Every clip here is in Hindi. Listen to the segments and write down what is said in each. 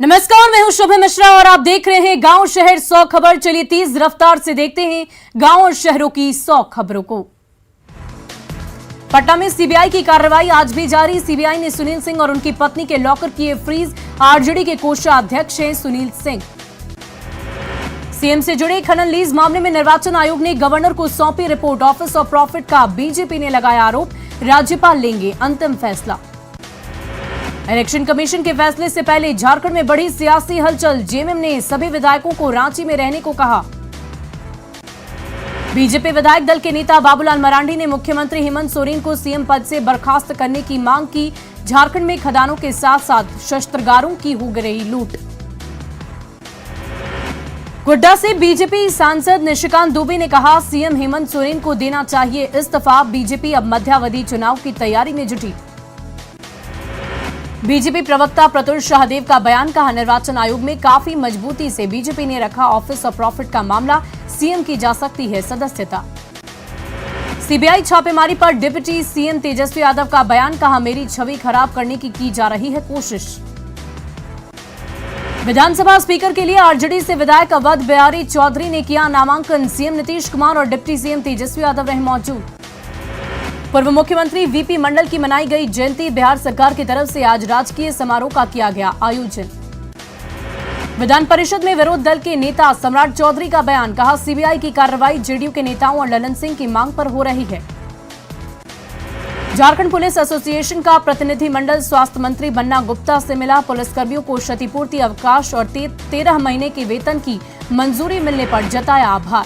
नमस्कार, मैं हूं शुभम मिश्रा और आप देख रहे हैं गांव शहर 100 खबर। चलिए तेज रफ्तार से देखते हैं गांव और शहरों की 100 खबरों को। पटना में सीबीआई की कार्रवाई आज भी जारी। सीबीआई ने सुनील सिंह और उनकी पत्नी के लॉकर किए फ्रीज। आरजेडी के कोषाध्यक्ष हैं सुनील सिंह। सीएम से जुड़े खनन लीज मामले में निर्वाचन आयोग ने गवर्नर को सौंपी रिपोर्ट। ऑफिस ऑफ प्रॉफिट का बीजेपी ने लगाया आरोप। राज्यपाल लेंगे अंतिम फैसला। इलेक्शन कमीशन के फैसले से पहले झारखंड में बढ़ी सियासी हलचल। जेएमएम ने सभी विधायकों को रांची में रहने को कहा। बीजेपी विधायक दल के नेता बाबूलाल मरांडी ने मुख्यमंत्री हेमंत सोरेन को सीएम पद से बर्खास्त करने की मांग की। झारखंड में खदानों के साथ साथ शस्त्रागारों की हो गई लूट। गोड्डा से बीजेपी सांसद निशिकांत दुबे ने कहा, सीएम हेमंत सोरेन को देना चाहिए इस्तीफा। बीजेपी अब मध्यावधि चुनाव की तैयारी में जुटी। बीजेपी प्रवक्ता प्रतुल शाहदेव का बयान, कहा निर्वाचन आयोग में काफी मजबूती से बीजेपी ने रखा ऑफिस ऑफ प्रॉफिट का मामला। सीएम की जा सकती है सदस्यता। सीबीआई छापेमारी पर डिप्टी सीएम तेजस्वी यादव का बयान, कहा मेरी छवि खराब करने की जा रही है कोशिश। विधानसभा स्पीकर के लिए आरजेडी से विधायक अवध बिहारी चौधरी ने किया नामांकन। सीएम नीतीश कुमार और डिप्टी सीएम तेजस्वी यादव रहे मौजूद। पूर्व मुख्यमंत्री वीपी मंडल की मनाई गई जयंती। बिहार सरकार की तरफ से आज राजकीय समारोह का किया गया आयोजन। विधान परिषद में विरोध दल के नेता सम्राट चौधरी का बयान, कहा सीबीआई की कार्रवाई जेडीयू के नेताओं और ललन सिंह की मांग पर हो रही है। झारखंड पुलिस एसोसिएशन का प्रतिनिधिमंडल स्वास्थ्य मंत्री बन्ना गुप्ता से मिला। पुलिसकर्मियों को क्षतिपूर्ति अवकाश और 13 महीने के वेतन की मंजूरी मिलने पर जताया आभार।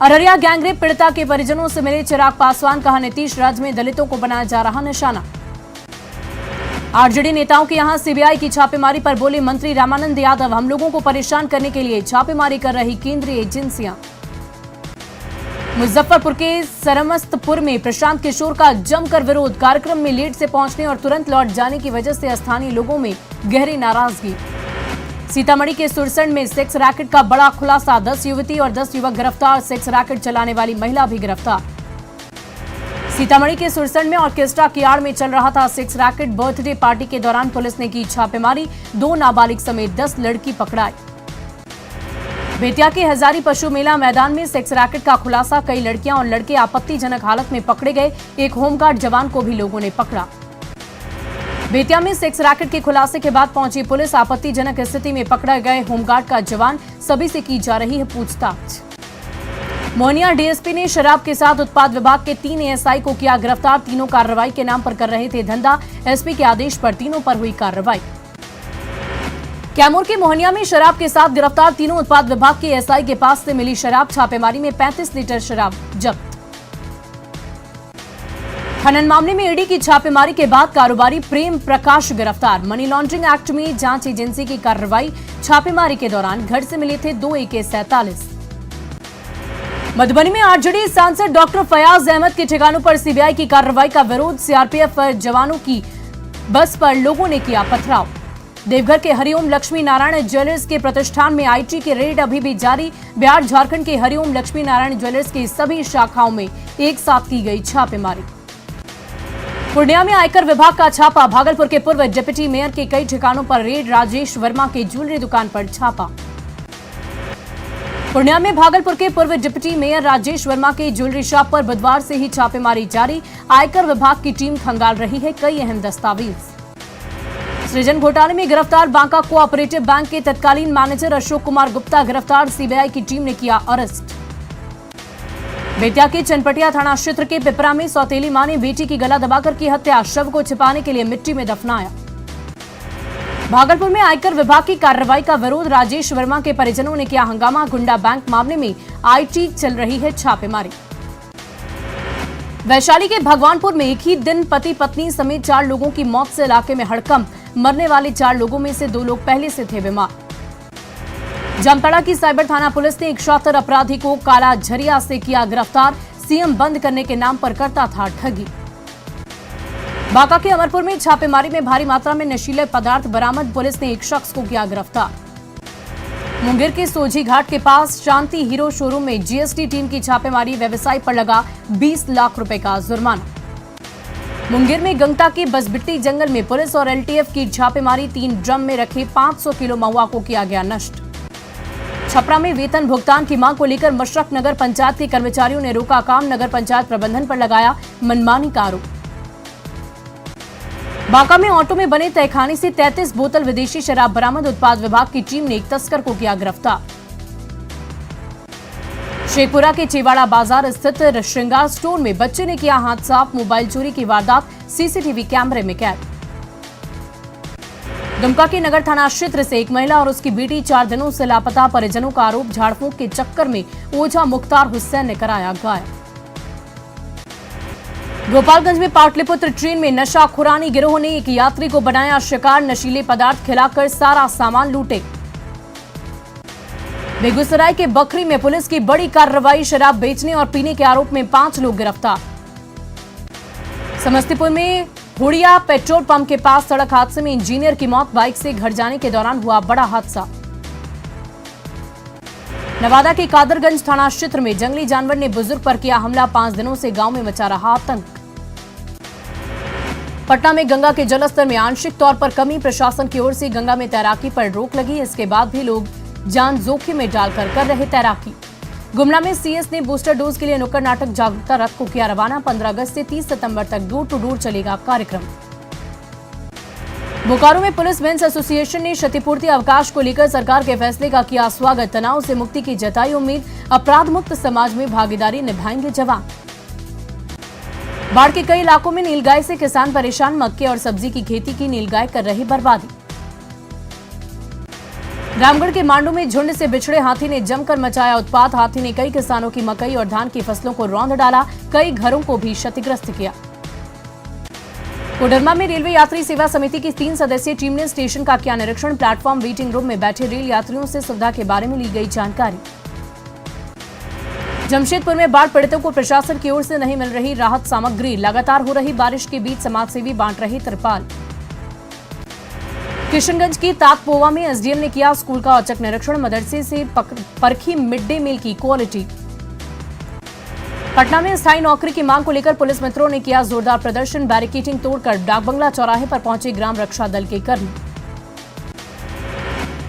अररिया गैंगरेप पीड़िता के परिजनों से मिले चिराग पासवान, कहा नीतीश राज में दलितों को बनाया जा रहा निशाना। आरजेडी नेताओं के यहां सीबीआई की छापेमारी पर बोले मंत्री रामानंद यादव, हम लोगों को परेशान करने के लिए छापेमारी कर रही केंद्रीय एजेंसियां। मुजफ्फरपुर के सरमस्तपुर में प्रशांत किशोर का जमकर विरोध। कार्यक्रम में लेट से पहुंचने और तुरंत लौट जाने की वजह से स्थानीय लोगों में गहरी नाराजगी। सीतामढ़ी के सुरसंड में सेक्स रैकेट का बड़ा खुलासा। 10 युवती और 10 युवक गिरफ्तार। सेक्स रैकेट चलाने वाली महिला भी गिरफ्तार। सीतामढ़ी के सुरसंड में ऑर्केस्ट्रा की आड़ में चल रहा था सेक्स रैकेट। बर्थडे पार्टी के दौरान पुलिस ने की छापेमारी। 2 नाबालिग समेत 10 लड़की पकड़ाई। बेतिया के हजारी पशु मेला मैदान में सेक्स रैकेट का खुलासा। कई लड़कियां और लड़के आपत्तिजनक हालत में पकड़े गए। एक होमगार्ड जवान को भी लोगों ने पकड़ा। बेतिया में सेक्स रैकेट के खुलासे के बाद पहुंची पुलिस। आपत्तिजनक स्थिति में पकड़ा गए होमगार्ड का जवान, सभी से की जा रही है पूछताछ। मोहनिया डीएसपी ने शराब के साथ उत्पाद विभाग के 3 एएसआई को किया गिरफ्तार। तीनों कार्रवाई के नाम पर कर रहे थे धंधा। एसपी के आदेश पर तीनों पर हुई कार्रवाई। कैमूर के मोहनिया में शराब के साथ गिरफ्तार तीनों उत्पाद विभाग के एएसआई के पास से मिली शराब। छापेमारी में 35 लीटर शराब जब्त। खनन मामले में ईडी की छापेमारी के बाद कारोबारी प्रेम प्रकाश गिरफ्तार। मनी लॉन्ड्रिंग एक्ट में जांच एजेंसी की कार्रवाई। छापेमारी के दौरान घर से मिले थे 2 AK-47। मधुबनी में आरजेडी सांसद डॉक्टर फयाज अहमद के ठिकानों पर सीबीआई की कार्रवाई का विरोध। सीआरपीएफ जवानों की बस पर लोगों ने किया पथराव। देवघर के हरिओम लक्ष्मी नारायण ज्वेलर्स के प्रतिष्ठान में आईटी के रेड अभी भी जारी। बिहार झारखंड के हरिओम लक्ष्मी नारायण ज्वेलर्स की सभी शाखाओं में एक साथ की गई छापेमारी। पूर्णिया में आयकर विभाग का छापा। भागलपुर के पूर्व डिप्टी मेयर के कई ठिकानों पर रेड। राजेश वर्मा की ज्वेलरी दुकान पर छापा। पूर्णिया में भागलपुर के पूर्व डिप्टी मेयर राजेश वर्मा के ज्वेलरी शॉप पर बुधवार से ही छापेमारी जारी। आयकर विभाग की टीम खंगाल रही है कई अहम दस्तावेज। सृजन घोटाले में गिरफ्तार बांका कोऑपरेटिव बैंक के तत्कालीन मैनेजर अशोक कुमार गुप्ता गिरफ्तार। सीबीआई की टीम ने किया अरेस्ट। बेतिया के चनपटिया थाना क्षेत्र के पिपरा में सौतेली मां ने बेटी की गला दबाकर की हत्या। शव को छिपाने के लिए मिट्टी में दफनाया। भागलपुर में आयकर विभाग की कार्रवाई का विरोध। राजेश वर्मा के परिजनों ने किया हंगामा। गुंडा बैंक मामले में आईटी चल रही है छापेमारी। वैशाली के भगवानपुर में एक ही दिन पति पत्नी समेत 4 लोगों की मौत से इलाके में हड़कंप। मरने वाले 4 लोगों में से 2 लोग पहले से थे बीमार। जामताड़ा की साइबर थाना पुलिस ने एक शातिर अपराधी को काला झरिया से किया गिरफ्तार। सीएम बंद करने के नाम पर करता था ठगी। बांका के अमरपुर में छापेमारी में भारी मात्रा में नशीले पदार्थ बरामद। पुलिस ने एक शख्स को किया गिरफ्तार। मुंगेर के सोझी घाट के पास शांति हीरो शोरूम में जीएसटी टीम की छापेमारी। व्यवसायी पर लगा 20 लाख रुपए का जुर्माना। मुंगेर में गंगटा के बसबिट्टी जंगल में पुलिस और एलटीएफ की छापेमारी, 3 ड्रम में रखे 500 किलो महुआ को किया गया नष्ट। छपरा में वेतन भुगतान की मांग को लेकर मशरक नगर पंचायत के कर्मचारियों ने रोका काम, नगर पंचायत प्रबंधन पर लगाया मनमानी का आरोप। बांका में ऑटो में बने तहखाने से 33 बोतल विदेशी शराब बरामद, उत्पाद विभाग की टीम ने एक तस्कर को किया गिरफ्तार। शेखपुरा के चेवाड़ा बाजार स्थित श्रृंगार स्टोर में बच्चे ने किया हाथ साफ, मोबाइल चोरी की वारदात सीसीटीवी कैमरे में कैद। दुमका के नगर थाना क्षेत्र से एक महिला और उसकी बेटी 4 दिनों से लापता, परिजनों का आरोप, झाड़फूंक के चक्कर में ओझा मुख्तार हुसैन ने कराया घायल। गोपालगंज में पाटलिपुत्र ट्रेन में नशाखुरानी गिरोह ने एक यात्री को बनाया शिकार, नशीले पदार्थ खिलाकर सारा सामान लूटे। बेगूसराय के बखरी में पुलिस की बड़ी कार्रवाई, शराब बेचने और पीने के आरोप में 5 लोग गिरफ्तार। समस्तीपुर में हुड़िया पेट्रोल पंप के पास सड़क हादसे में इंजीनियर की मौत, बाइक से घर जाने के दौरान हुआ बड़ा हादसा। नवादा के कादरगंज थाना क्षेत्र में जंगली जानवर ने बुजुर्ग पर किया हमला, 5 दिनों से गांव में मचा रहा आतंक। पटना में गंगा के जलस्तर में आंशिक तौर पर कमी, प्रशासन की ओर से गंगा में तैराकी पर रोक लगी, इसके बाद भी लोग जान जोखिम में डालकर कर रहे तैराकी। गुमला में सीएस ने बूस्टर डोज के लिए नुक्कड़ नाटक जागरूकता रथ को किया रवाना, 15 अगस्त से 30 सितंबर तक डोर टू डोर चलेगा कार्यक्रम। बोकारो में पुलिस मेंस एसोसिएशन ने क्षतिपूर्ति अवकाश को लेकर सरकार के फैसले का किया स्वागत, तनाव से मुक्ति की जताई उम्मीद, अपराध मुक्त समाज में भागीदारी निभाएंगे जवान। बाढ़ के कई इलाकों में नीलगाय से किसान परेशान, मक्के और सब्जी की खेती की नीलगाय कर रही बर्बादी। रामगढ़ के मांडू में झुंड से बिछड़े हाथी ने जमकर मचाया उत्पात, हाथी ने कई किसानों की मकई और धान की फसलों को रौंद डाला, कई घरों को भी क्षतिग्रस्त किया। कोडरमा में रेलवे यात्री सेवा समिति की 3 सदस्यीय टीम ने स्टेशन का किया निरीक्षण, प्लेटफॉर्म वेटिंग रूम में बैठे रेल यात्रियों से सुविधा के बारे में ली गई जानकारी। जमशेदपुर में बाढ़ पीड़ितों को प्रशासन की ओर से नहीं मिल रही राहत सामग्री, लगातार हो रही बारिश के बीच समाजसेवी बांट रही तिरपाल। किशनगंज की तातपोवा में एसडीएम ने किया स्कूल का औचक निरीक्षण, मदरसे से परखी मिड डे मील की क्वालिटी। पटना में स्थायी नौकरी की मांग को लेकर पुलिस मित्रों ने किया जोरदार प्रदर्शन, बैरिकेडिंग तोड़कर डाकबंगला चौराहे पर पहुंचे ग्राम रक्षा दल के कर्मी।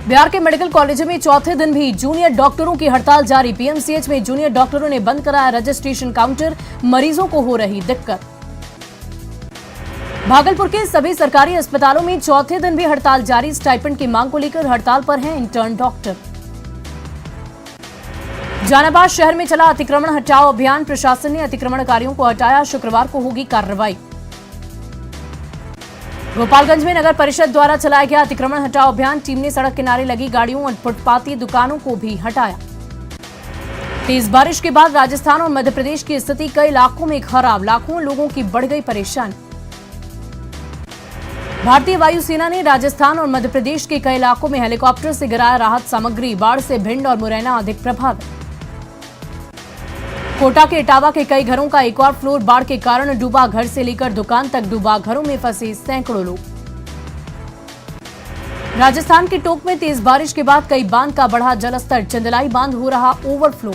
बिहार के मेडिकल कॉलेजों में चौथे दिन भी जूनियर डॉक्टरों की हड़ताल जारी, पीएमसीएच में जूनियर डॉक्टरों ने बंद कराया रजिस्ट्रेशन काउंटर, मरीजों को हो रही दिक्कत। भागलपुर के सभी सरकारी अस्पतालों में चौथे दिन भी हड़ताल जारी, स्टाइपेंड की मांग को लेकर हड़ताल पर हैं इंटर्न डॉक्टर। जहानाबाद शहर में चला अतिक्रमण हटाओ अभियान, प्रशासन ने अतिक्रमणकारियों को हटाया, शुक्रवार को होगी कार्रवाई। गोपालगंज में नगर परिषद द्वारा चलाया गया अतिक्रमण हटाओ अभियान, टीम ने सड़क किनारे लगी गाड़ियों और फुटपाती दुकानों को भी हटाया। तेज बारिश के बाद राजस्थान और मध्य प्रदेश की स्थिति कई इलाकों में खराब, लाखों लोगों की बढ़ गई परेशानी। भारतीय वायुसेना ने राजस्थान और मध्य प्रदेश के कई इलाकों में हेलीकॉप्टर से गिराया राहत सामग्री, बाढ़ से भिंड और मुरैना अधिक प्रभावित। कोटा के इटावा के कई घरों का एक और फ्लोर बाढ़ के कारण डूबा, घर से लेकर दुकान तक डूबा, घरों में फंसे सैकड़ों लोग। राजस्थान के टोंक में तेज बारिश के बाद कई बांध का बढ़ा जलस्तर, चंदलाई बांध हो रहा ओवरफ्लो।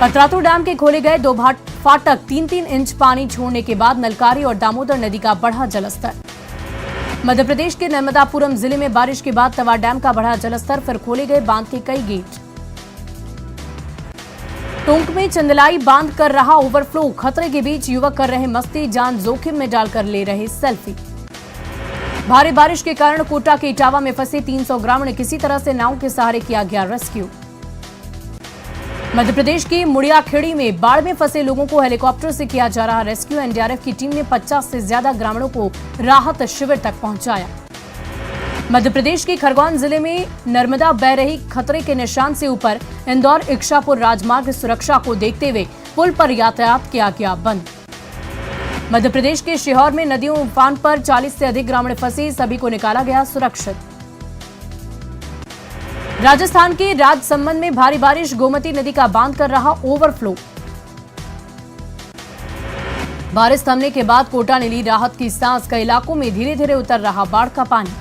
पतरातू डैम के खोले गए 2 फाटक, 3-3 इंच पानी छोड़ने के बाद नलकारी और दामोदर नदी का बढ़ा जलस्तर। मध्य प्रदेश के नर्मदापुरम जिले में बारिश के बाद तवा डैम का बढ़ा जलस्तर, फिर खोले गए बांध के कई गेट। टोंक में चंदलाई बांध कर रहा ओवरफ्लो, खतरे के बीच युवक कर रहे मस्ती, जान जोखिम में डालकर ले रहे सेल्फी। भारी बारिश के कारण कोटा के इटावा में फंसे 300 ग्रामीण, किसी तरह से नाव के सहारे किया गया रेस्क्यू। मध्य प्रदेश की मुड़ियाखेड़ी में बाढ़ में फंसे लोगों को हेलीकॉप्टर से किया जा रहा रेस्क्यू, एनडीआरएफ की टीम ने 50 से ज्यादा ग्रामीणों को राहत शिविर तक पहुंचाया। मध्य प्रदेश के खरगोन जिले में नर्मदा बह रही खतरे के निशान से ऊपर, इंदौर इच्छापुर राजमार्ग सुरक्षा को देखते हुए पुल पर यातायात किया गया बंद। मध्य प्रदेश के सीहोर में नदियों उफान पर 40 से अधिक ग्रामीण फंसे, सभी को निकाला गया सुरक्षित। राजस्थान के राजसमंद में भारी बारिश, गोमती नदी का बांध कर रहा ओवरफ्लो। बारिश थमने के बाद कोटा ने ली राहत की सांस, कई इलाकों में धीरे धीरे उतर रहा बाढ़ का पानी।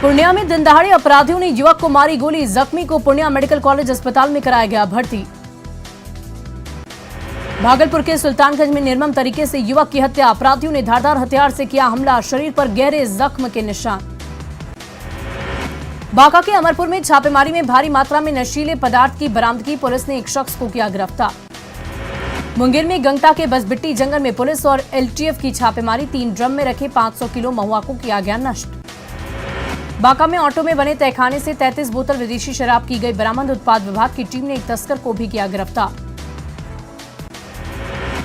पूर्णिया में दिनदहाड़े अपराधियों ने युवक को मारी गोली, जख्मी को पूर्णिया मेडिकल कॉलेज अस्पताल में कराया गया भर्ती। भागलपुर के सुल्तानगंज में निर्मम तरीके से युवक की हत्या, अपराधियों ने धारदार हथियार से किया हमला, शरीर पर गहरे जख्म के निशान। बांका के अमरपुर में छापेमारी में भारी मात्रा में नशीले पदार्थ की बरामदगी, पुलिस ने एक शख्स को किया गिरफ्तार। मुंगेर में गंगटा के बसबिट्टी जंगल में पुलिस और एलटीएफ की छापेमारी, 3 ड्रम में रखे 500 किलो महुआ को किया गया नष्ट। बांका में ऑटो में बने तहखाने से 33 बोतल विदेशी शराब की गई बरामद, उत्पाद विभाग की टीम ने एक तस्कर को भी किया गिरफ्तार।